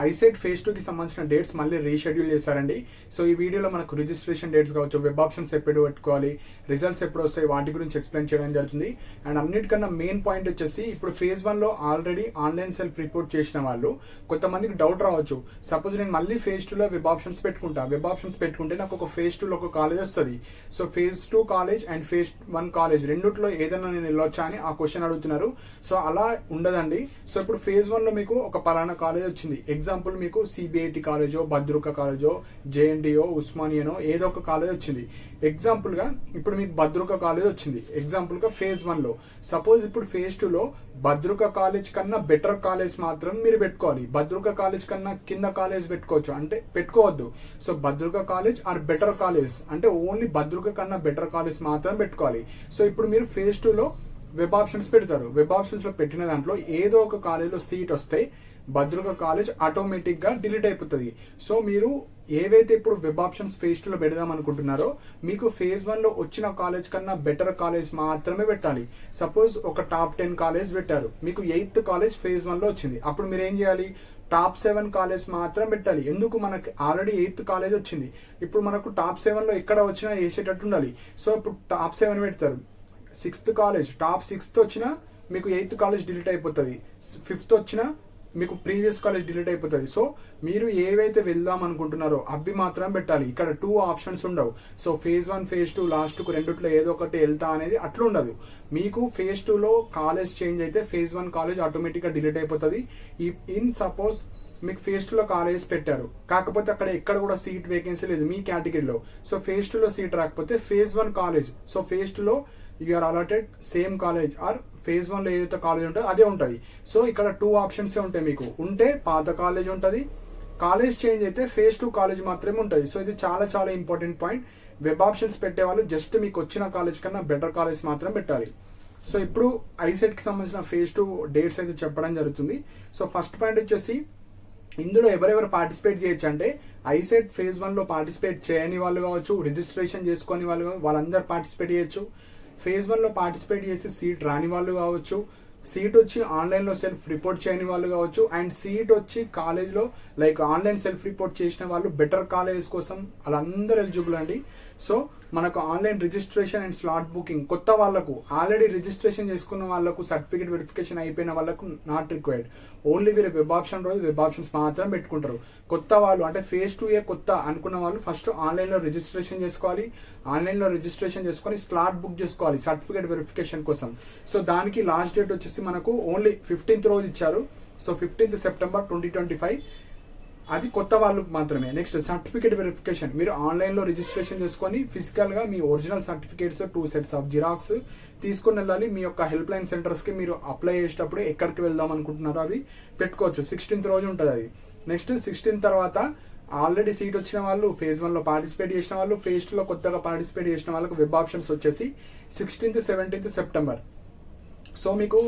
ICET phase 2 కి సంబంధించిన dates మళ్ళీ రీషెడ్యూల్ చేశారండి. సో ఈ వీడియోలో మనకు రిజిస్ట్రేషన్ డేట్స్ కావచ్చు, వెబ్ ఆప్షన్స్ ఎప్పుడు పెట్టుకోవాలి, రిజల్ట్స్ ఎప్పుడు వస్తాయి, వాటి గురించి ఎక్స్ప్లెయిన్ చేయడం జరుగుతుంది. అండ్ అన్నిటికన్నా మెయిన్ పాయింట్ వచ్చేసి ఇప్పుడు ఫేజ్ 1 లో ఆల్రెడీ ఆన్లైన్ సెల్ఫ్ రిపోర్ట్ చేసిన వాళ్ళు కొంతమందికి డౌట్ రావచ్చు. సపోజ్ నేను మళ్ళీ ఫేజ్ 2 లో వెబ్ ఆప్షన్స్ పెట్టుకుంటా, వెబ్ ఆప్షన్స్ పెట్టుకుంటే నాకు ఒక ఫేజ్ 2 లో ఒక కాలేజ్ వస్తుంది. So phase 2 college and phase 1 college రెండిట్లో ఏదైనా నేను వెళ్ళొచ్చా అని ఆ క్వశ్చన్ అడుగుతున్నారు. సో అలా ఉండదండి. సో ఇప్పుడు ఫేజ్ 1 లో మీకు ఒక పలానా కాలేజ్ వచ్చింది. ఎగ్జాంపుల్ మీకు సిబిఐటి కాలేజో, భద్రుక కాలేజో, జేఎన్టీఓ, ఉస్మానియానో ఏదో ఒక కాలేజ్ వచ్చింది. ఎగ్జాంపుల్ గా ఇప్పుడు మీకు భద్రుక కాలేజ్ వచ్చింది. ఎగ్జాంపుల్ గా ఫేజ్ 1 లో. సపోజ్ ఇప్పుడు ఫేజ్ 2 లో భద్రుక కాలేజ్ కన్నా బెటర్ కాలేజ్ మాత్రం మీరు పెట్టుకోవాలి. భద్రుక కాలేజ్ కన్నా కింద కాలేజ్ పెట్టుకోవచ్చు అంటే పెట్టుకోవద్దు. So Bhadruka college are better college అంటే ఓన్లీ భద్రుక కన్నా బెటర్ కాలేజ్ మాత్రం పెట్టుకోవాలి. సో ఇప్పుడు మీరు ఫేజ్ 2 లో వెబ్ ఆప్షన్స్ పెడతారు. వెబ్ ఆప్షన్స్ లో పెట్టిన దాంట్లో ఏదో ఒక కాలేజ్లో సీట్ వస్తే భద్రుక కాలేజ్ ఆటోమేటిక్ గా డిలీట్ అయిపోతుంది. సో మీరు ఏవైతే ఇప్పుడు వెబ్ ఆప్షన్స్ ఫేజ్ 2 లో పెడదాం అనుకుంటున్నారో మీకు ఫేజ్ 1 లో వచ్చిన కాలేజ్ కన్నా బెటర్ కాలేజ్ మాత్రమే పెట్టాలి. సపోజ్ ఒక టాప్ 10 కాలేజ్ పెట్టారు, మీకు 8th కాలేజ్ ఫేజ్ 1 లో వచ్చింది. అప్పుడు మీరు ఏం చేయాలి? టాప్ 7 కాలేజ్ మాత్రం పెట్టాలి. ఎందుకు? మనకి ఆల్రెడీ 8th కాలేజ్ వచ్చింది. ఇప్పుడు మనకు టాప్ 7 లో ఎక్కడ వచ్చినా వేసేటట్టు ఉండాలి. సో ఇప్పుడు టాప్ 7 పెడతారు. 6th కాలేజ్ టాప్ 6th వచ్చినా మీకు 8th కాలేజ్ డిలీట్ అయిపోతుంది. 5th వచ్చినా మీకు ప్రీవియస్ కాలేజ్ డిలీట్ అయిపోతుంది. సో మీరు ఏవైతే వెళ్దాం అనుకుంటున్నారో అవి మాత్రం పెట్టాలి. ఇక్కడ 2 ఆప్షన్స్ ఉండవు. సో ఫేజ్ 1 ఫేజ్ 2 లాస్ట్ కు రెండిట్లో ఏదో ఒకటి వెళ్తా అనేది అట్లా ఉండదు. మీకు ఫేజ్ 2 లో కాలేజ్ చేంజ్ అయితే ఫేజ్ 1 కాలేజ్ ఆటోమేటిక్ గా డిలీట్ అయిపోతుంది. ఇన్ సపోజ్ మీకు ఫేజ్ 2 లో కాలేజ్ పెట్టారు, కాకపోతే అక్కడ ఎక్కడ కూడా సీట్ వేకెన్సీ లేదు మీ కేటగిరీలో. సో ఫేజ్ 2 లో సీట్ రాకపోతే ఫేజ్ 1 కాలేజ్, సో ఫేజ్ 2 లో you are allotted same college or phase 1 లో ఏదైతే కాలేజ్ ఉంటుందో అదే ఉంటుంది. సో ఇక్కడ 2 ఆప్షన్స్ ఉంటాయి. మీకు ఉంటే పాత కాలేజ్ ఉంటుంది, కాలేజ్ చేంజ్ అయితే ఫేజ్ 2 కాలేజ్ మాత్రమే ఉంటుంది. సో ఇది చాలా చాలా ఇంపార్టెంట్ పాయింట్. వెబ్ ఆప్షన్స్ పెట్టే వాళ్ళు జస్ట్ మీకు వచ్చిన కాలేజ్ కన్నా బెటర్ కాలేజ్ మాత్రం పెట్టాలి. సో ఇప్పుడు ఐసెట్ కి సంబంధించిన ఫేజ్ 2 డేట్స్ అయితే చెప్పడం జరుగుతుంది. సో ఫస్ట్ పాయింట్ వచ్చేసి ఇందులో ఎవరెవరు పార్టిసిపేట్ చేయొచ్చు అంటే ఐసెట్ ఫేజ్ 1 లో పార్టిసిపేట్ చేయని వాళ్ళు కావచ్చు, రిజిస్ట్రేషన్ చేసుకొని వాళ్ళు వాళ్ళందరూ పార్టిసిపేట్ చేయొచ్చు. ఫేజ్ 1 లో పార్టిసిపేట్ చేసి సీట్ రాని వాళ్ళు కావచ్చు, సీట్ వచ్చి ఆన్లైన్ లో సెల్ఫ్ రిపోర్ట్ చేయని వాళ్ళు కావచ్చు, అండ్ సీట్ వచ్చి కాలేజ్ లో లైక్ ఆన్లైన్ సెల్ఫ్ రిపోర్ట్ చేసిన వాళ్ళు బెటర్ కాలేజ్ కోసం వాళ్ళందరూ ఎలిజిబుల్ అండి. సో మనకు online registration and slot booking కొత్త వాళ్ళకు, ఆల్రెడీ రిజిస్ట్రేషన్ చేసుకున్న వాళ్ళకు, సర్టిఫికేట్ వెరిఫికేషన్ అయిపోయిన వాళ్ళకు నాట్ రిక్వైర్డ్. ఓన్లీ వీరు వెబ్ ఆప్షన్ రోజు వెబ్ ఆప్షన్స్ మాత్రం పెట్టుకుంటారు. కొత్త వాళ్ళు అంటే ఫేజ్ 2 కొత్త అనుకున్న వాళ్ళు ఫస్ట్ ఆన్లైన్ లో రిజిస్ట్రేషన్ చేసుకోవాలి. ఆన్లైన్ లో రిజిస్ట్రేషన్ చేసుకొని స్లాట్ బుక్ చేసుకోవాలి సర్టిఫికేట్ వెరిఫికేషన్ కోసం. సో దానికి లాస్ట్ డేట్ వచ్చేసి మనకు ఓన్లీ 15th రోజు ఇచ్చారు. సో 15th September 2025 అది కొత్త వాళ్ళకు మాత్రమే. నెక్స్ట్ సర్టిఫికేట్ వెరిఫికేషన్, మీరు ఆన్లైన్ లో రిజిస్ట్రేషన్ చేసుకొని ఫిజికల్ గా మీ original certificates 2 sets of xerox తీసుకుని వెళ్ళాలి. మీ యొక్క హెల్ప్ లైన్ సెంటర్స్ కి మీరు అప్లై చేసేటప్పుడు ఎక్కడికి వెళ్దాం అనుకుంటున్నారో అవి పెట్టుకోవచ్చు. 16th రోజు ఉంటుంది అది. నెక్స్ట్ 16th తర్వాత ఆల్రెడీ సీట్ వచ్చిన వాళ్ళు, ఫేజ్ 1 లో పార్టిసిపేట్ చేసిన వాళ్ళు, ఫేజ్ 2 లో కొత్తగా పార్టిసిపేట్ చేసిన వాళ్ళకు వెబ్ ఆప్షన్స్ వచ్చేసి 16th 17th September. సో మీకు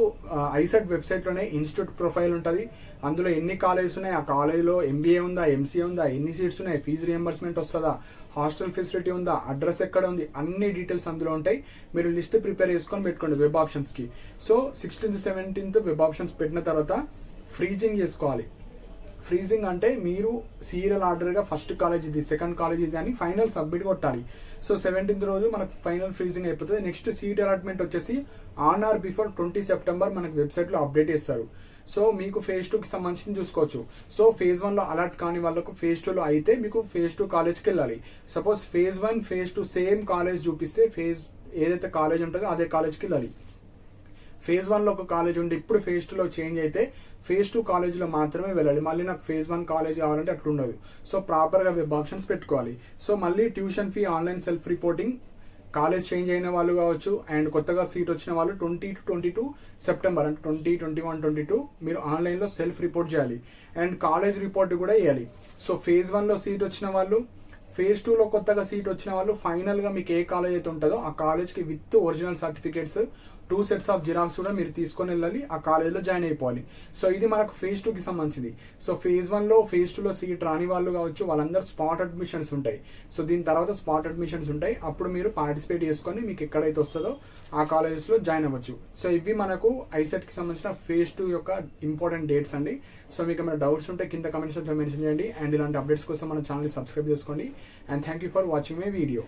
ఐసెట్ వెబ్సైట్ లోనే ఇన్స్టిట్యూట్ ప్రొఫైల్ ఉంటుంది. అందులో ఎన్ని కాలేజెస్ ఉన్నాయి, ఆ కాలేజ్లో ఎంబీఏ ఉందా, ఎంసీఏ ఉందా, ఎన్ని సీట్స్ ఉన్నాయి, ఫీజు రియంబర్స్మెంట్ వస్తుందా, హాస్టల్ ఫెసిలిటీ ఉందా, అడ్రస్ ఎక్కడ ఉంది, అన్ని డీటెయిల్స్ అందులో ఉంటాయి. మీరు లిస్ట్ ప్రిపేర్ చేసుకొని పెట్టుకోండి వెబ్ ఆప్షన్స్ కి. So 16th 17th web options పెట్టిన తర్వాత ఫ్రీజింగ్ చేసుకోవాలి. ఫ్రీజింగ్ అంటే మీరు సీరియల్ ఆర్డర్ గా ఫస్ట్ కాలేజ్ ఇది, సెకండ్ కాలేజ్ ఇది అని ఫైనల్ సబ్మిట్ కొట్టాలి. సో 17th రోజు మనకు ఫైనల్ ఫ్రీజింగ్ అయిపోతుంది. నెక్స్ట్ సీట్ అలాట్మెంట్ వచ్చేసి ఆన్ ఆర్ బిఫోర్ 20 September మనకు వెబ్సైట్ లో అప్డేట్ చేస్తారు. సో మీకు ఫేజ్ 2 కి సంబంధించి చూసుకోవచ్చు. సో ఫేజ్ 1 లో అలాట్ కాని వాళ్ళకు ఫేజ్ 2 లో అయితే మీకు ఫేజ్ 2 కాలేజ్కి వెళ్ళాలి. Suppose phase 1 phase 2 same college చూపిస్తే ఫేజ్ ఏదైతే కాలేజ్ ఉంటుందో అదే కాలేజ్కి వెళ్ళాలి. ఫేజ్ 1 లో ఒక కాలేజ్ ఉండి ఇప్పుడు ఫేజ్ 2 లో చేంజ్ అయితే ఫేజ్ 2 కాలేజ్ లో మాత్రమే వెళ్ళాలి. మళ్ళీ నాకు ఫేజ్ 1 కాలేజ్ కావాలంటే అట్లా ఉండదు. సో ప్రాపర్ గా వెబ్ ఆప్షన్స్ పెట్టుకోవాలి. సో మళ్ళీ tuition fee, online self reporting, college change అయిన వాళ్ళు కావచ్చు అండ్ కొత్తగా సీట్ వచ్చిన వాళ్ళు 20 to 22 September అంటే 20, 21, 22 మీరు ఆన్లైన్ లో సెల్ఫ్ రిపోర్ట్ చేయాలి. అండ్ కాలేజ్ రిపోర్ట్ కూడా వేయాలి. సో ఫేజ్ 1 లో సీట్ వచ్చిన వాళ్ళు, ఫేజ్ 2 లో కొత్తగా సీట్ వచ్చిన వాళ్ళు ఫైనల్ గా మీకు ఏ కాలేజ్ అయితే ఉంటుందో ఆ కాలేజ్ కి with original certificates 2 sets of xerox కూడా మీరు తీసుకొని వెళ్ళాలి, ఆ కాలేజ్లో జాయిన్ అయిపోవాలి. సో ఇది మనకు phase 2కి సంబంధించింది. సో phase 1లో phase 2లో సీట్ రాని వాళ్ళు కావచ్చు, వాళ్ళందరూ స్పాట్ అడ్మిషన్స్ ఉంటాయి. సో దీని తర్వాత స్పాట్ అడ్మిషన్స్ ఉంటాయి, అప్పుడు మీరు పార్టిసిపేట్ చేసుకొని మీకు ఎక్కడైతే వస్తుందో ఆ కాలేజెస్లో జాయిన్ అవ్వచ్చు. సో ఇవి మనకు ఐసెట్కి సంబంధించిన phase 2 యొక్క ఇంపార్టెంట్ డేట్స్ అండి. సో మీకు ఏమైనా డౌట్స్ ఉంటే కింద కమెంట్స్లో మెన్షన్ చేయండి. అండ్ ఇలాంటి అప్డేట్స్ కోసం మన ఛానల్ని సబ్స్క్రైబ్ చేసుకోండి. And thank you for watching my video.